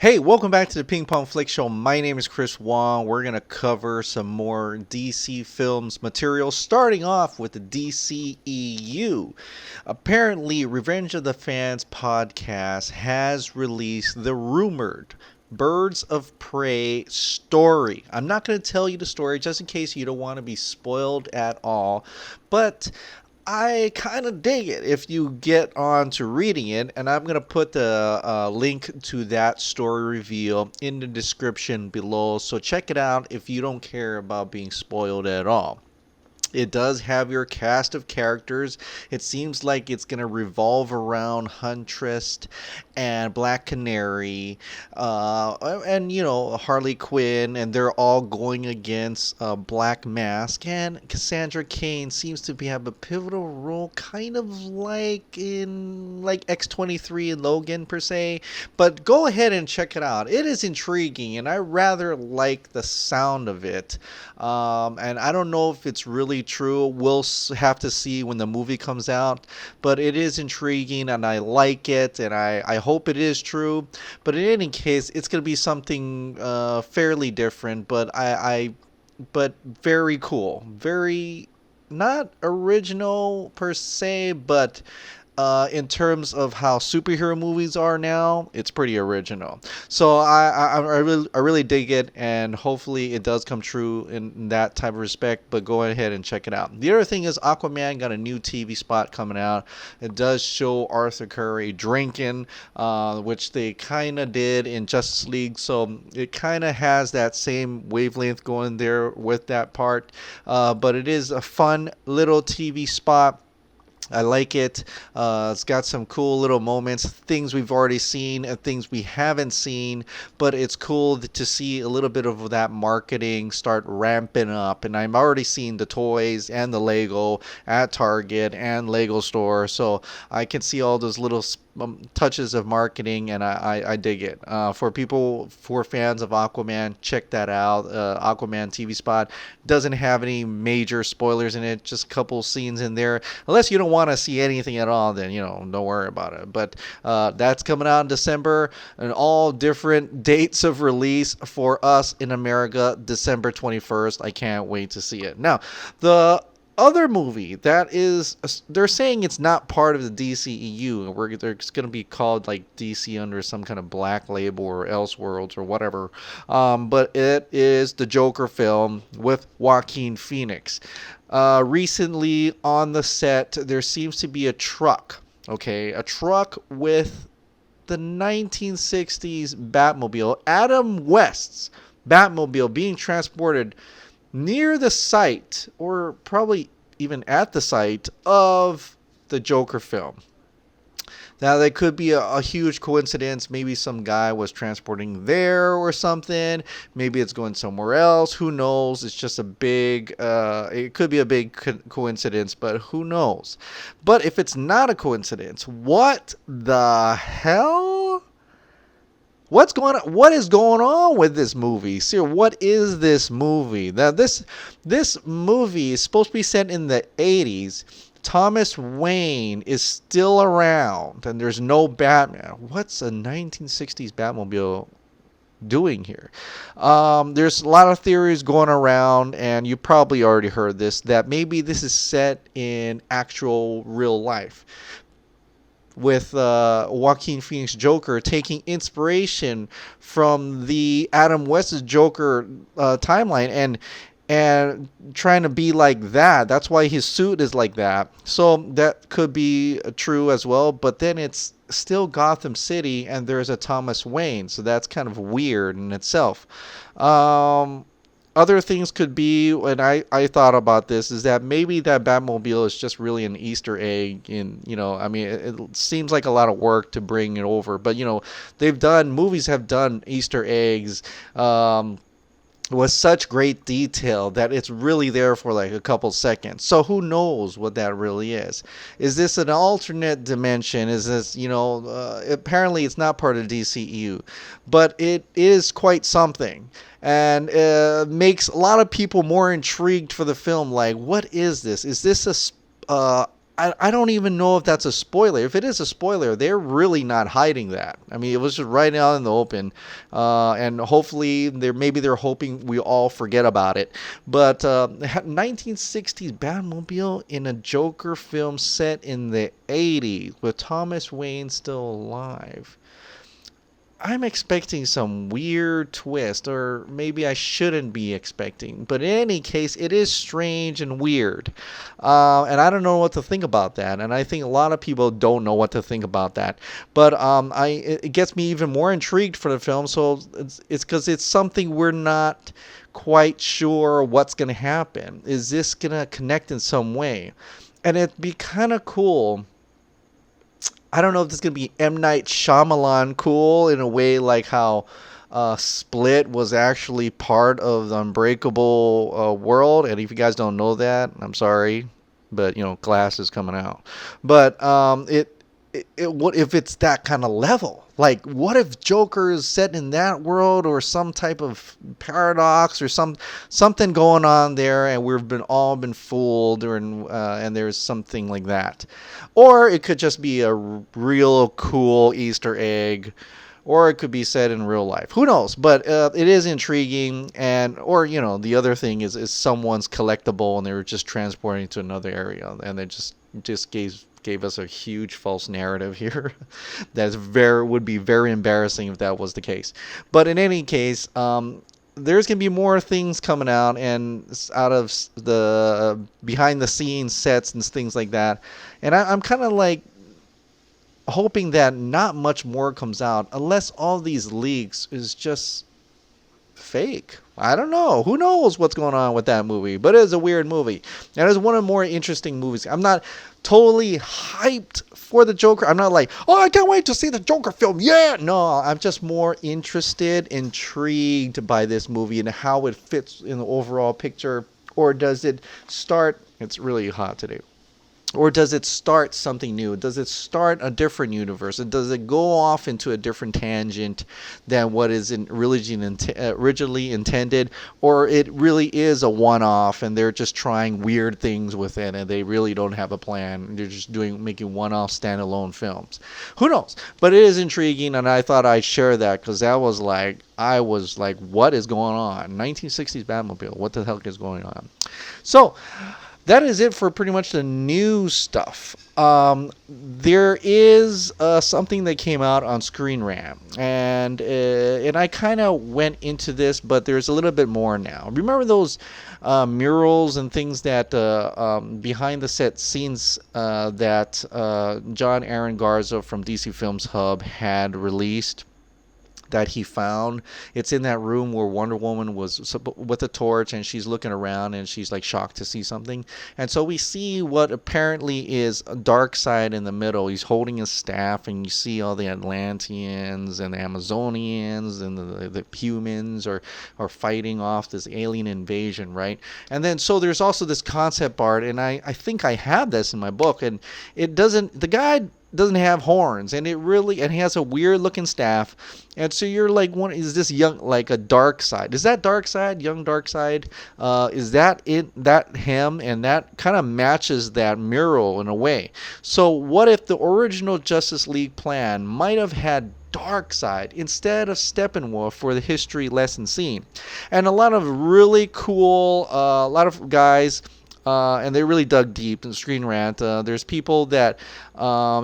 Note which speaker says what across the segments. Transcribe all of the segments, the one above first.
Speaker 1: Hey, welcome back to the Ping Pong Flick Show. My name is Chris Wong. We're going to cover some more DC Films material, starting off with the DCEU. Apparently, Revenge of the Fans podcast has released the rumored Birds of Prey story. I'm not going to tell you the story just in case you don't want to be spoiled at all, but I kind of dig it if you get on to reading it, and I'm going to put the link to that story reveal in the description below. So check it out if you don't care about being spoiled at all. It does have your cast of characters. It seems like it's going to revolve around Huntress and Black Canary, and Harley Quinn, and they're all going against Black Mask. And Cassandra Cain seems to have a pivotal role, kind of like in X-23 and Logan per se. But go ahead and check it out. It is intriguing, and I rather like the sound of it. And I don't know if it's really true. We'll have to see when the movie comes out, but it is intriguing and I like it, and I hope it is true. But in any case, it's going to be something fairly different, but very cool, very not original per se, but in terms of how superhero movies are now, it's pretty original. So I really dig it, and hopefully it does come true in that type of respect. But go ahead and check it out. The other thing is Aquaman got a new TV spot coming out. It does show Arthur Curry drinking, which they kind of did in Justice League. So it kind of has that same wavelength going there with that part. But it is a fun little TV spot. I like it. It's got some cool little moments, things we've already seen and things we haven't seen, but it's cool to see a little bit of that marketing start ramping up. And I'm already seeing the toys and the Lego at Target and Lego store, so I can see all those little touches of marketing, and I dig it. For fans of Aquaman, check that out. Aquaman TV spot doesn't have any major spoilers in it, just a couple scenes in there. Unless you don't want to see anything at all, then don't worry about it. But that's coming out in December, and all different dates of release for us in America. December 21st. I can't wait to see it. Now, the other movie that is, they're saying it's not part of the DCEU, where it's going to be called like DC under some kind of black label or Elseworlds or whatever, but it is the Joker film with Joaquin Phoenix. Recently on the set there seems to be a truck with the 1960s Batmobile, Adam West's Batmobile, being transported near the site, or probably even at the site, of the Joker film. Now, that could be a huge coincidence. Maybe some guy was transporting there or something. Maybe it's going somewhere else. Who knows? It's just it could be a big coincidence, but who knows? But if it's not a coincidence, what the hell? What's going on? What is going on with this movie? See, what is this movie? Now, this movie is supposed to be set in the 80s. Thomas Wayne is still around, and there's no Batman. What's a 1960s Batmobile doing here? There's a lot of theories going around, and you probably already heard this, that maybe this is set in actual real life, with Joaquin Phoenix Joker taking inspiration from the Adam West's Joker timeline, and trying to be like that. That's why his suit is like that. So that could be true as well. But then it's still Gotham City, and there's a Thomas Wayne, so that's kind of weird in itself. Other things could be, and I thought about this, is that maybe that Batmobile is just really an Easter egg. It seems like a lot of work to bring it over, but movies have done Easter eggs with such great detail that it's really there for like a couple seconds. So who knows what that really is? Is this an alternate dimension? Is this, apparently it's not part of DCEU, but it is quite something. And makes a lot of people more intrigued for the film. Like, what is this? Is this a I don't even know if that's a spoiler. If it is a spoiler, they're really not hiding that. I mean, it was just right out in the open, and hopefully they're hoping we all forget about it. But 1960s Batmobile in a Joker film set in the 80s with Thomas Wayne still alive. I'm expecting some weird twist, or maybe I shouldn't be expecting. But in any case, it is strange and weird. And I don't know what to think about that. And I think a lot of people don't know what to think about that. But it gets me even more intrigued for the film. So it's because it's something we're not quite sure what's going to happen. Is this going to connect in some way? And it'd be kind of cool. I don't know if this is going to be M. Night Shyamalan cool in a way like how Split was actually part of the Unbreakable world. And if you guys don't know that, I'm sorry. But, Glass is coming out. But what if it's that kind of level? Like, what if Joker is set in that world, or some type of paradox, or something going on there, and we've all been fooled, and there's something like that, or it could just be a real cool Easter egg, or it could be set in real life. Who knows? But it is intriguing, or the other thing is someone's collectible, and they were just transporting to another area, and they just gave us a huge false narrative here. Would be very embarrassing if that was the case. But in any case, there's gonna be more things coming out, and out of the behind the scenes sets and things like that. And I'm kind of like hoping that not much more comes out, unless all these leaks is just fake. I don't know. Who knows what's going on with that movie? But it is a weird movie. And it's one of the more interesting movies. I'm not totally hyped for the Joker. I'm not like, oh, I can't wait to see the Joker film. Yeah. No, I'm just more intrigued by this movie and how it fits in the overall picture. Or does it start? It's really hot today. Or does it start something new? Does it start a different universe? And does it go off into a different tangent than what is originally intended? Or it really is a one-off, and they're just trying weird things with it, and they really don't have a plan. They're just making one-off standalone films. Who knows? But it is intriguing, and I thought I'd share that because I was like, what is going on? 1960s Batmobile. What the heck is going on? So that is it for pretty much the new stuff. There is something that came out on Screen Rant, and I kind of went into this, but there's a little bit more now. Remember those murals and things that behind the set scenes that John Aaron Garza from DC Films Hub had released? That he found. It's in that room where Wonder Woman was with a torch, and she's looking around, and she's like shocked to see something. And so we see what apparently is Darkseid in the middle. He's holding his staff, and you see all the Atlanteans and the Amazonians and the humans are fighting off this alien invasion, right? And then so there's also this concept art, and I think I have this in my book, and the guy doesn't have horns, and he has a weird looking staff, and so you're like, is this young, like a Darkseid? Is that Darkseid, young Darkseid? Is that him? And that kind of matches that mural in a way. So what if the original Justice League plan might have had Darkseid instead of Steppenwolf for the history lesson scene? And a lot of really cool, a lot of guys. And they really dug deep in Screen Rant. There's people that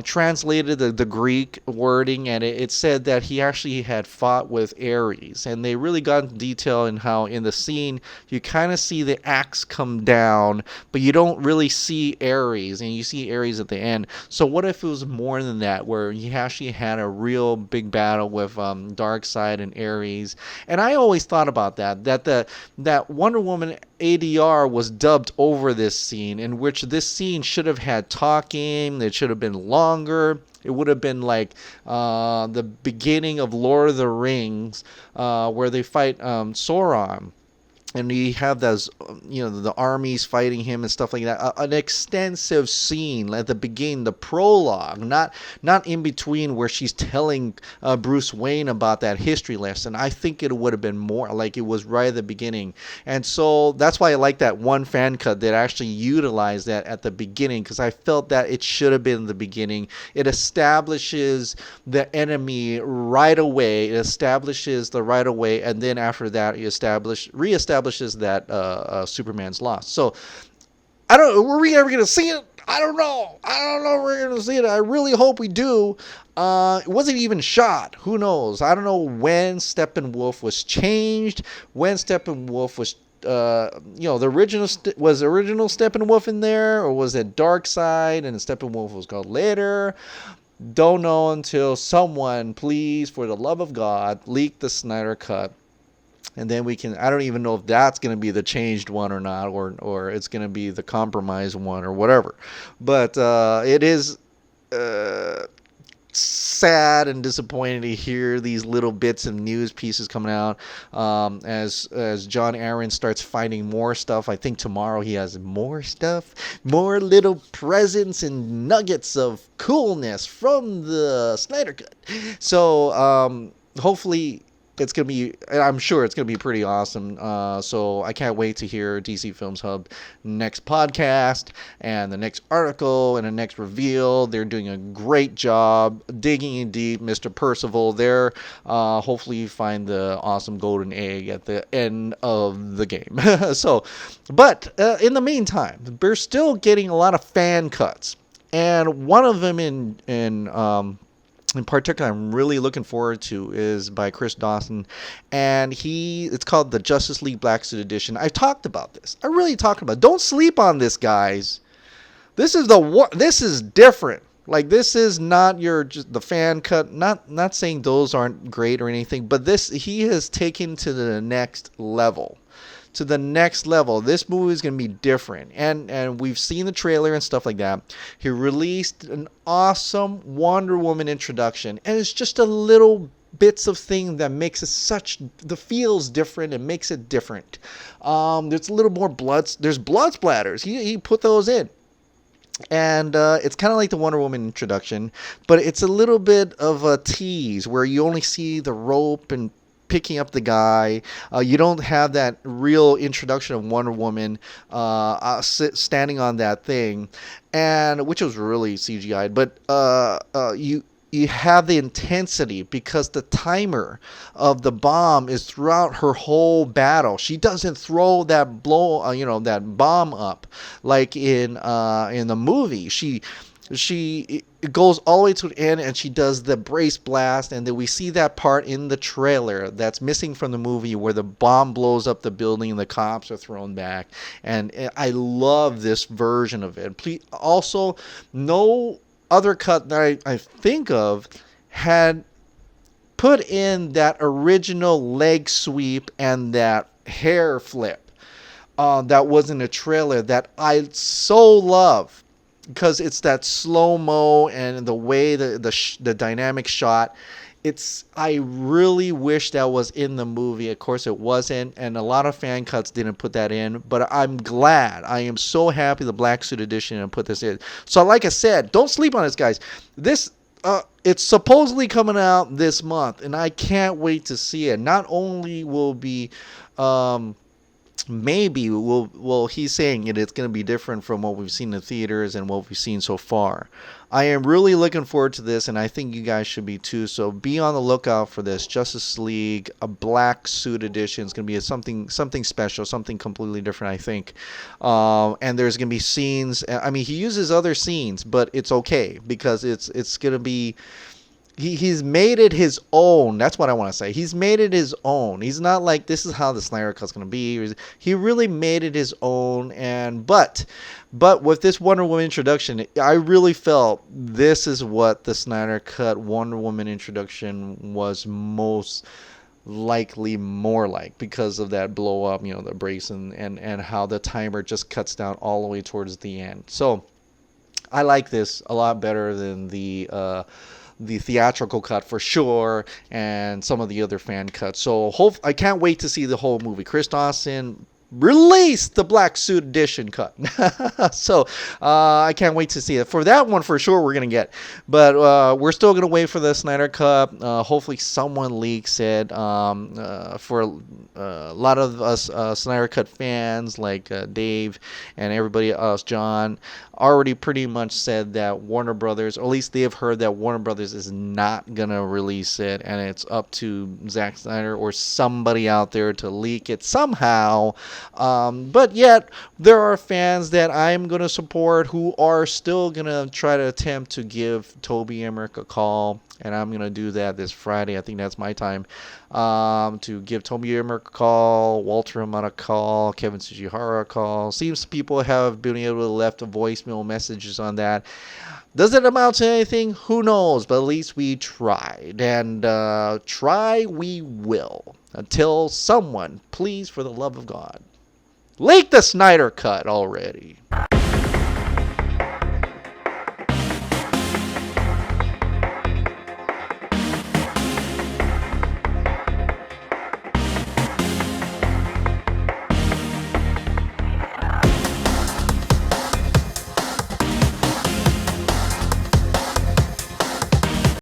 Speaker 1: translated the Greek wording, and it said that he actually had fought with Ares. And they really got into detail in how in the scene you kind of see the axe come down, but you don't really see Ares, and you see Ares at the end. So what if it was more than that, where he actually had a real big battle with Darkseid and Ares? And I always thought about that Wonder Woman ADR was dubbed over this scene, in which this scene should have had talking. It should have been longer. It would have been like the beginning of Lord of the Rings, where they fight Sauron. and you have those, the armies fighting him and stuff like that. An extensive scene at the beginning, the prologue, not in between where she's telling Bruce Wayne about that history lesson. I think it would have been more like it was right at the beginning, and so that's why I like that one fan cut that actually utilized that at the beginning, because I felt that it should have been the beginning. It establishes the enemy right away. It establishes the right away, and then after that, it reestablishes that Superman's lost. So I don't. Were we ever gonna see it? I don't know. I don't know if we're gonna see it. I really hope we do. It wasn't even shot. Who knows? I don't know when Steppenwolf was changed. When Steppenwolf was the original was original Steppenwolf in there, or was it Darkseid and Steppenwolf was called later? Don't know until someone, please, for the love of God, leak the Snyder cut. And then we can, I don't even know if that's going to be the changed one or not, or it's going to be the compromised one or whatever. But it is sad and disappointing to hear these little bits of news pieces coming out as John Aaron starts finding more stuff. I think tomorrow he has more stuff, more little presents and nuggets of coolness from the Snyder Cut. So hopefully it's going to be, I'm sure it's going to be pretty awesome. So I can't wait to hear DC Films Hub next podcast and the next article and the next reveal. They're doing a great job digging in deep. Mr. Percival there. Hopefully you find the awesome golden egg at the end of the game. But in the meantime, we're still getting a lot of fan cuts. And one of them in particular, I'm really looking forward to is by Chris Dawson, and it's called the Justice League Black Suit Edition. I talked about this. I really talked about it. Don't sleep on this, guys. This is different. Like, this is not just the fan cut. Not saying those aren't great or anything, but he has taken to the next level. This movie is going to be different, and we've seen the trailer and stuff like that. He released an awesome Wonder Woman introduction, and it's just a little bits of thing that makes it the feels different and makes it different. There's a little more there's blood splatters. He put those in. And it's kind of like the Wonder Woman introduction, but it's a little bit of a tease where you only see the rope and picking up the guy. You don't have that real introduction of Wonder Woman standing on that thing, and which was really CGI'd. But you have the intensity because the timer of the bomb is throughout her whole battle. She doesn't throw that that bomb up like in the movie. It goes all the way to the end, and she does the brace blast, and then we see that part in the trailer that's missing from the movie where the bomb blows up the building and the cops are thrown back. And I love this version of it. Please, also, no other cut that I think of had put in that original leg sweep and that hair flip that was in the trailer that I so love. Because it's that slow-mo and the way the dynamic shot. I really wish that was in the movie. Of course it wasn't, and a lot of fan cuts didn't put that in, but I'm glad. I am so happy the Black Suit Edition and put this in. So like I said, don't sleep on this, guys. It's supposedly coming out this month, and I can't wait to see it. Not only will be maybe he's saying it's going to be different from what we've seen in the theaters and what we've seen so far. I am really looking forward to this, and I think you guys should be too. So be on the lookout for this Justice League, a Black Suit Edition. It's going to be something special, something completely different, I think. And there's going to be scenes. I mean, he uses other scenes, but it's okay because it's going to be. He's made it his own. That's what I want to say. He's made it his own. He's not like this is how the Snyder Cut's going to be. He really made it his own. But with this Wonder Woman introduction, I really felt this is what the Snyder Cut Wonder Woman introduction was most likely more like, because of that blow up, the brace and how the timer just cuts down all the way towards the end. So I like this a lot better than the the theatrical cut for sure, and some of the other fan cuts. So I can't wait to see the whole movie. Chris Dawson release the black suit edition cut. So I can't wait to see it. For that one, for sure, we're going to get. But we're still going to wait for the Snyder Cut. Hopefully someone leaks it. For a lot of us Snyder Cut fans, like Dave and everybody else, John, already pretty much said that Warner Brothers, or at least they have heard that Warner Brothers is not going to release it, and it's up to Zack Snyder or somebody out there to leak it somehow. But yet, there are fans that I'm going to support who are still going to try to attempt to give Toby Emmerich a call. And I'm going to do that this Friday. I think that's my time to give Toby Emmerich a call, Walter Hamada a call, Kevin Tsujihara a call. Seems people have been able to left voicemail messages on that. Does it amount to anything? Who knows? But at least we tried. And try we will. Until someone, please, for the love of God, leak the Snyder Cut already.